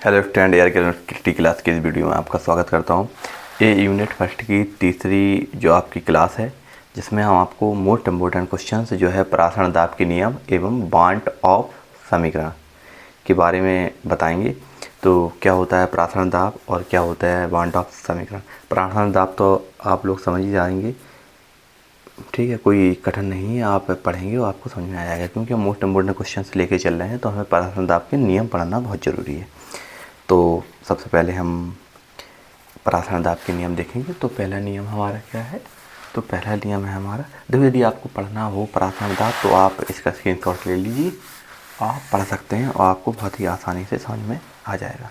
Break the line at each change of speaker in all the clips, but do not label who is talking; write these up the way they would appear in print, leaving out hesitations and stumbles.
Hello student, air chemistry class की इस video में आपका स्वागत करता हूं। ये यूनिट फर्स्ट की तीसरी जो आपकी क्लास है, जिसमें हम आपको मोस्ट इम्पोर्टेंट क्वेश्चंस जो है परासरण दाब के नियम एवं बांट ऑफ समीकरण के बारे में बताएंगे। तो क्या होता है परासरण दाब और क्या होता है बांट ऑफ समीकरण। परासरण दाब तो आप लोग समझ ही जाएंगे, ठीक है, कोई कठिन नहीं है, आप पढ़ेंगे और आपको समझ में आ जाएगा, क्योंकि हम मोस्ट इम्पोर्टेंट क्वेश्चंस लेके चल रहे हैं, तो हमें परासरण दाब के नियम पढ़ना बहुत ज़रूरी है। तो सबसे पहले हम परासरण दाब के नियम देखेंगे। तो पहला नियम हमारा क्या है? तो पहला नियम है हमारा, देखो यदि आपको पढ़ना हो परासरण दाब तो आप इसका स्क्रीनशॉट ले लीजिए, आप पढ़ सकते हैं और आपको बहुत ही आसानी से समझ में आ जाएगा।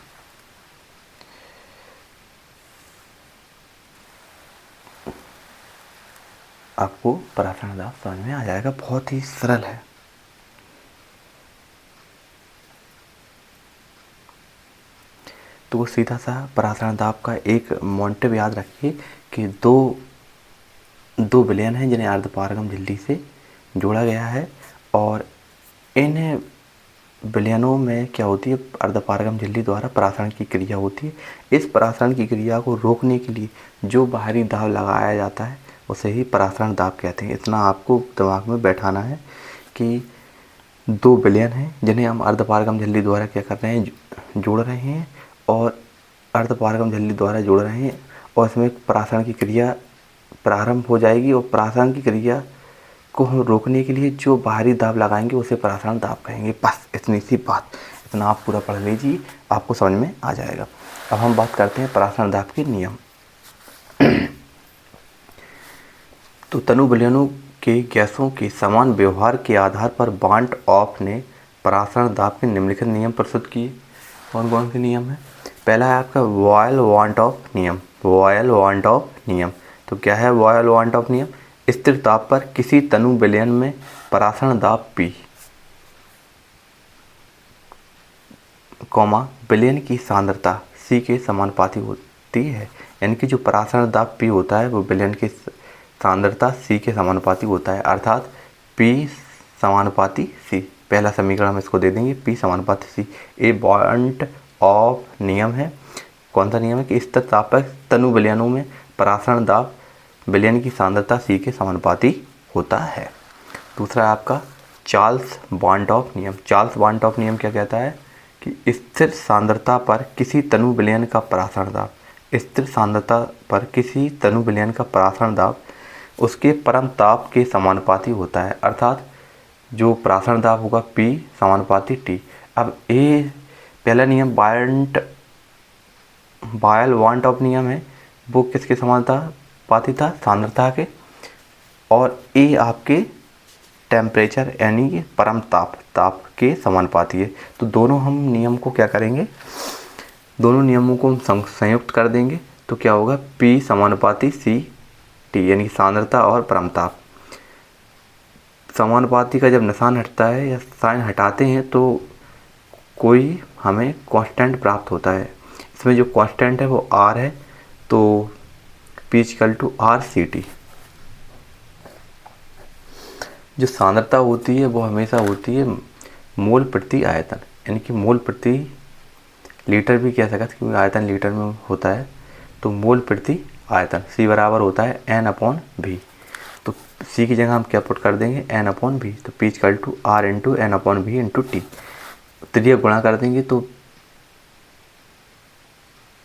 आपको परासरण दाब समझ में आ जाएगा, बहुत ही सरल है। तो सीधा सा परासरण दाब का एक मोटिव याद रखिए कि दो विलयन हैं जिन्हें अर्धपारगम झिल्ली से जोड़ा गया है, और इन विलयनों में क्या होती है, अर्धपारगम झिल्ली द्वारा परासरण की क्रिया होती है। इस परासरण की क्रिया को रोकने के लिए जो बाहरी दाब लगाया जाता है उसे ही परासरण दाब कहते हैं। इतना आपको दिमाग में बैठाना है कि दो विलयन हैं जिन्हें हम अर्धपारगम झिल्ली द्वारा क्या कर रहे हैं, जोड़ रहे हैं, और अर्धपारगम झिल्ली द्वारा जोड़ रहे हैं, और इसमें परासरण की क्रिया प्रारंभ हो जाएगी, और परासरण की क्रिया को हम रोकने के लिए जो बाहरी दाब लगाएंगे उसे परासरण दाब कहेंगे। बस इतनी सी बात, इतना आप पूरा पढ़ लीजिए, आपको समझ में आ जाएगा। अब हम बात करते हैं परासरण दाब के नियम। तो तनु विलयनों के गैसों के समान व्यवहार के आधार पर बांट ऑफ ने परासरण दाब के निम्नलिखित नियम प्रस्तुत किए। कौन कौन से नियम है? पहला है आपका बॉयल वांट ऑफ नियम। बॉयल वांट ऑफ नियम, तो क्या है बॉयल वांट ऑफ नियम? स्थिर ताप पर किसी तनु विलयन में परासरण दाब P, विलयन की सांद्रता C के समानुपाती होती है। यानी कि जो परासरण दाब P होता है वो विलयन की सांद्रता C के समानुपाती होता है, अर्थात P समानुपाती C। पहला समीकरण हम इसको दे देंगे, P समानुपाती C। ए बॉन्ट ऑफ नियम है। कौन सा नियम है? कि स्थिर ताप पर तनु विलयनों में परासरण दाब विलयन की सांद्रता C के समानुपाती होता है। दूसरा है आपका चार्ल्स बांट ऑफ नियम। चार्ल्स बांट ऑफ नियम क्या कहता है कि स्थिर सांद्रता पर किसी तनु विलयन का परासरण दाब, स्थिर सांद्रता पर किसी तनु विलयन का परासरण दाब उसके परम ताप के समानुपाती होता है, अर्थात जो परासरण दाब होगा P समानुपाती T। अब ये पहला नियम बॉयल वांट ऑफ नियम है, वो किसके समानुपाती था? सांद्रता के। और ए आपके टेम्परेचर यानी कि परम ताप के समानुपाती है। तो दोनों हम नियम को क्या करेंगे, दोनों नियमों को हम संयुक्त कर देंगे, तो क्या होगा? P समानुपाती C T, यानी सांद्रता और परम ताप। समानुपाती का जब निशान हटता है या साइन हटाते हैं तो कोई हमें कांस्टेंट प्राप्त होता है। इसमें जो कांस्टेंट है वो R है, तो P = RCT। जो सांद्रता होती है वो हमेशा होती है मोल प्रति आयतन, यानी कि मोल प्रति लीटर भी कह सकते हैं, क्योंकि आयतन लीटर में होता है। तो मोल प्रति आयतन C बराबर होता है N/V। तो C की जगह हम क्या पुट कर देंगे? N/V। तो P = R × N/V × T। त्रिज्या गुणा कर देंगे तो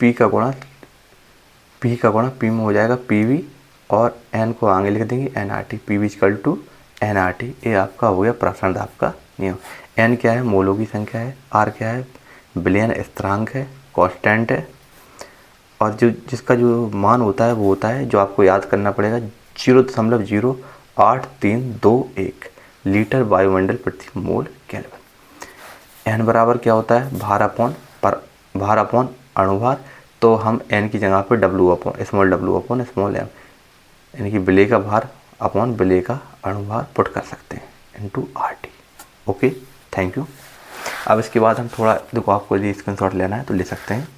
P का गुणा P में हो जाएगा PV, और N को आगे लिख देंगे nRT। PV = nRT। ये आपका हो गया परासरण दाब का नियम। N क्या है? मोलों की संख्या है। R क्या है? विलयन स्थिरांक है, कांस्टेंट है, और जिसका जो मान होता है वो होता है, जो आपको याद करना पड़ेगा, 0.08321 लीटर वायुमंडल प्रति मोल केल्विन। N बराबर क्या होता है? भार अपॉन अणुभार। तो हम N की जगह पर स्मॉल m, यानी कि विलेय का भार अपॉन विलेय का अणुभार पुट कर सकते हैं × RT। Okay, thank you. अब इसके बाद हम थोड़ा, देखो आपको यदि स्क्रीनशॉट लेना है तो ले सकते हैं।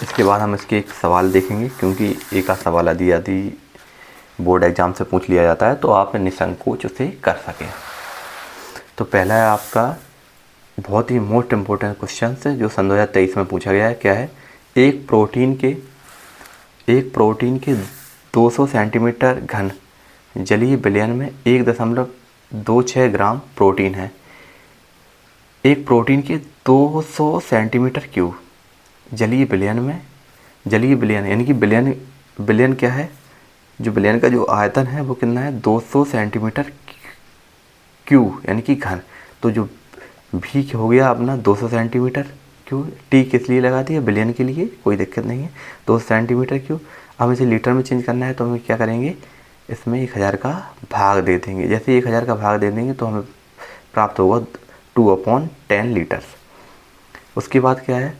इसके बाद हम इसके एक सवाल देखेंगे, क्योंकि एक आध सवाल आदि बोर्ड एग्ज़ाम से पूछ लिया जाता है, तो आप निसंकोच उसे कर सकें। तो पहला है आपका बहुत ही मोस्ट इम्पोर्टेंट क्वेश्चन है जो सन 2023 में पूछा गया है। क्या है? एक प्रोटीन के 200 सेंटीमीटर घन जलीय विलयन में 1.26 ग्राम प्रोटीन है। एक प्रोटीन के 200 सेंटीमीटर क्यूब जलीय विलयन यानी कि विलयन क्या है? जो विलयन का जो आयतन है वो कितना है? 200 सेंटीमीटर क्यूब यानी कि घन। तो जो भी हो गया अपना 200 सेंटीमीटर क्यूब, टी किस लिए लगा दी है? विलयन के लिए, कोई दिक्कत नहीं है। 200 सेंटीमीटर क्यूब। अब इसे लीटर में चेंज करना है तो हम क्या करेंगे? इसमें 1000 का भाग दे देंगे। जैसे 1000 का भाग दे देंगे तो हमें प्राप्त होगा 2/10 लीटर। उसके बाद क्या है?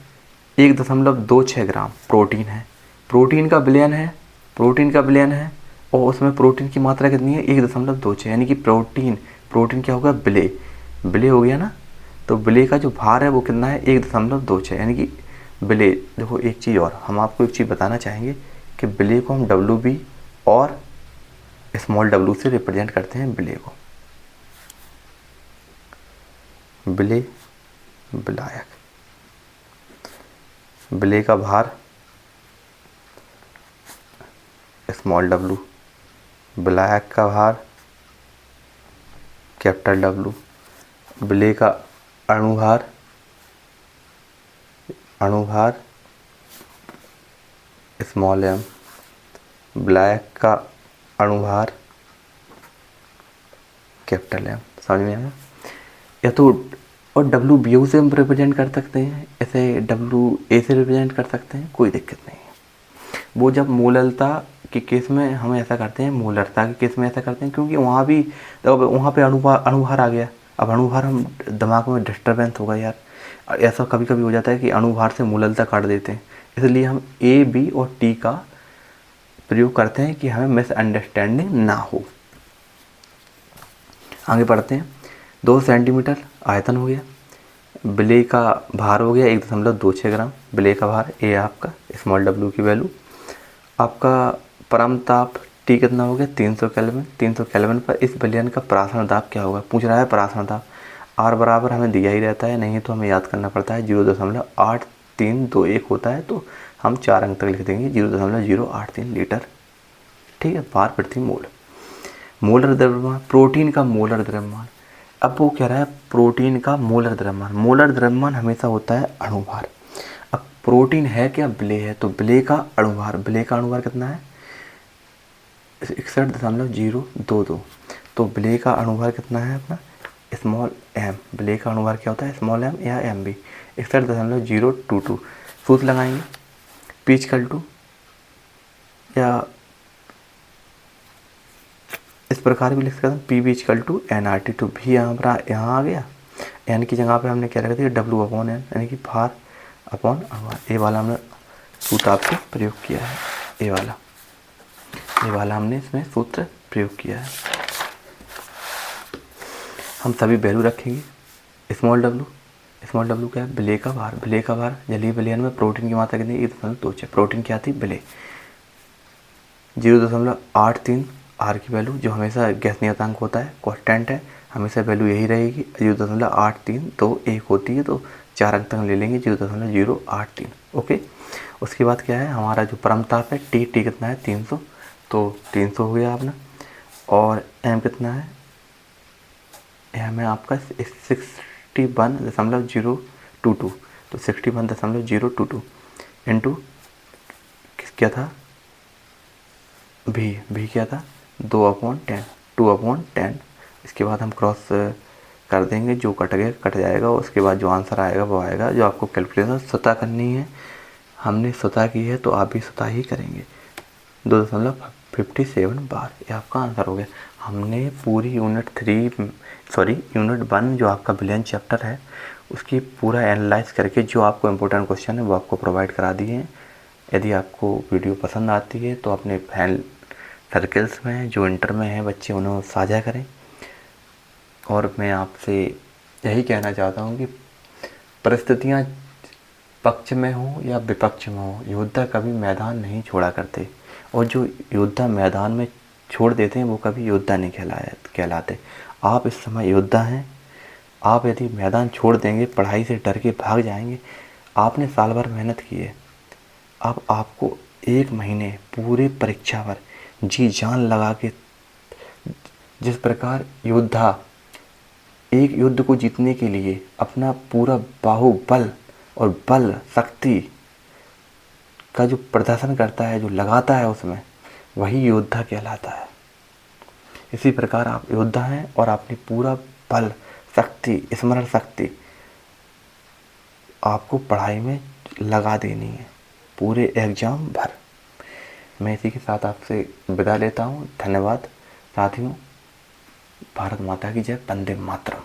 1.26 ग्राम प्रोटीन है। प्रोटीन का विलयन है और उसमें प्रोटीन की मात्रा कितनी है? 1.26 यानी कि प्रोटीन क्या होगा? विलय हो गया ना। तो विलय का जो भार है वो कितना है? 1.26 यानी कि विलय। देखो एक चीज़ और हम आपको एक चीज़ बताना चाहेंगे कि विलय को हम WB और स्मॉल w से रिप्रेजेंट करते हैं। विलय को विलय का भार स्मॉल w, विलायक का भार कैपिटल W, विलय का अणुभार स्मॉल m, विलायक का अणुभार कैपिटल M। समझ में आया? या तो और WBO से हम रिप्रेजेंट कर सकते हैं, ऐसे WA से रिप्रेजेंट कर सकते हैं, कोई दिक्कत नहीं है। वो जब मोलरता के केस में हम ऐसा करते हैं, मोलरता के केस में ऐसा करते हैं, क्योंकि वहाँ भी वहाँ पे अणुभार आ गया। अब अणुभार हम दिमाग में डिस्टर्बेंस होगा यार, ऐसा कभी कभी हो जाता है कि अणुभार से मोलरता काट देते हैं। इसलिए हम A, B और T का प्रयोग करते हैं कि हमें मिसअंडरस्टैंडिंग ना हो। आगे बढ़ते हैं। 2 सेंटीमीटर आयतन हो गया, विलय का भार हो गया 1.26 ग्राम, विलय का भार ए आपका स्मॉल w की वैल्यू। आपका परम ताप T कितना हो गया? 300 केल्विन। 300 केल्विन पर इस विलयन का परासरण दाब क्या होगा? पूछ रहा है परासरण दाब। R बराबर हमें दिया ही रहता है, नहीं तो हमें याद करना पड़ता है 0.8321 होता है, तो हम 4 अंक तक लिख देंगे 0.083 लीटर। ठीक है, बार प्रति मोल। मोलर द्रव्यमान, प्रोटीन का मोलर द्रव्यमान। अब वो कह रहा है प्रोटीन का मोलर द्रव्यमान हमेशा होता है अणुभार। अब प्रोटीन है क्या? विलय है, तो विलय का अणुभार कितना है? 61.022। तो विलय का अणुभार कितना है अपना? Small m। विलय का अणुभार क्या होता है? स्मॉल m या mb 61.022। सूत्र लगाएंगे P= या इस प्रकार भी लिख सकते हैं PV=nRT। तो भी यहाँ आ गया, n की जगह पे हमने क्या रखा था? W/n यानी कि भार अपॉन अणुभार। ए वाला हमने सूत्र आपको प्रयोग किया है, ए वाला हमने इसमें सूत्र प्रयोग किया है। हम सभी वैल्यू रखेंगे। स्मॉल w क्या है? विलय का भार जलीय विलयन में प्रोटीन की मात्रा कितनी? 1.26। प्रोटीन क्या थी? विलय। 0.83 R की वैल्यू जो हमेशा गैस नियतांक होता है, कांस्टेंट है, हमेशा वैल्यू यही रहेगी। 0.8321 होती है, तो 4 अंक तक ले लेंगे 0.083। ओके। उसके बाद क्या है? हमारा जो परम ताप है T कितना है? 300। तो 300 हो गया अपना। और M कितना है? M है आपका 61.022। तो 61.022 इंटू क्या था? भी क्या था? 2/10। इसके बाद हम क्रॉस कर देंगे, जो कट जाएगा। उसके बाद जो आंसर आएगा वो आएगा, जो आपको कैलकुलेशन स्वतः करनी है। हमने स्वतः की है तो आप भी स्वतः ही करेंगे। 2.57 बार, ये आपका आंसर हो गया। हमने पूरी यूनिट 1 जो आपका विलयन चैप्टर है उसकी पूरा एनालाइज करके जो आपको इम्पोर्टेंट क्वेश्चन है वो आपको प्रोवाइड करा दिए हैं। यदि आपको वीडियो पसंद आती है तो अपने फ्रेंड सर्कल्स में जो इंटर में हैं बच्चे उन्हें साझा करें। और मैं आपसे यही कहना चाहता हूँ कि परिस्थितियाँ पक्ष में हो या विपक्ष में हो, योद्धा कभी मैदान नहीं छोड़ा करते। और जो योद्धा मैदान में छोड़ देते हैं वो कभी योद्धा नहीं कहलाते। आप इस समय योद्धा हैं। आप यदि मैदान छोड़ देंगे, पढ़ाई से डर के भाग जाएंगे, आपने साल भर मेहनत की है, अब आपको 1 महीने पूरे परीक्षा पर जी जान लगा के, जिस प्रकार योद्धा एक युद्ध को जीतने के लिए अपना पूरा बाहुबल और बल शक्ति का जो प्रदर्शन करता है, जो लगाता है उसमें, वही योद्धा कहलाता है। इसी प्रकार आप योद्धा हैं और आपने पूरा बल, शक्ति, स्मरण शक्ति आपको पढ़ाई में लगा देनी है पूरे एग्जाम भर। मैं इसी के साथ आपसे विदा लेता हूँ। धन्यवाद साथियों। भारत माता की जय। वंदे मातरम।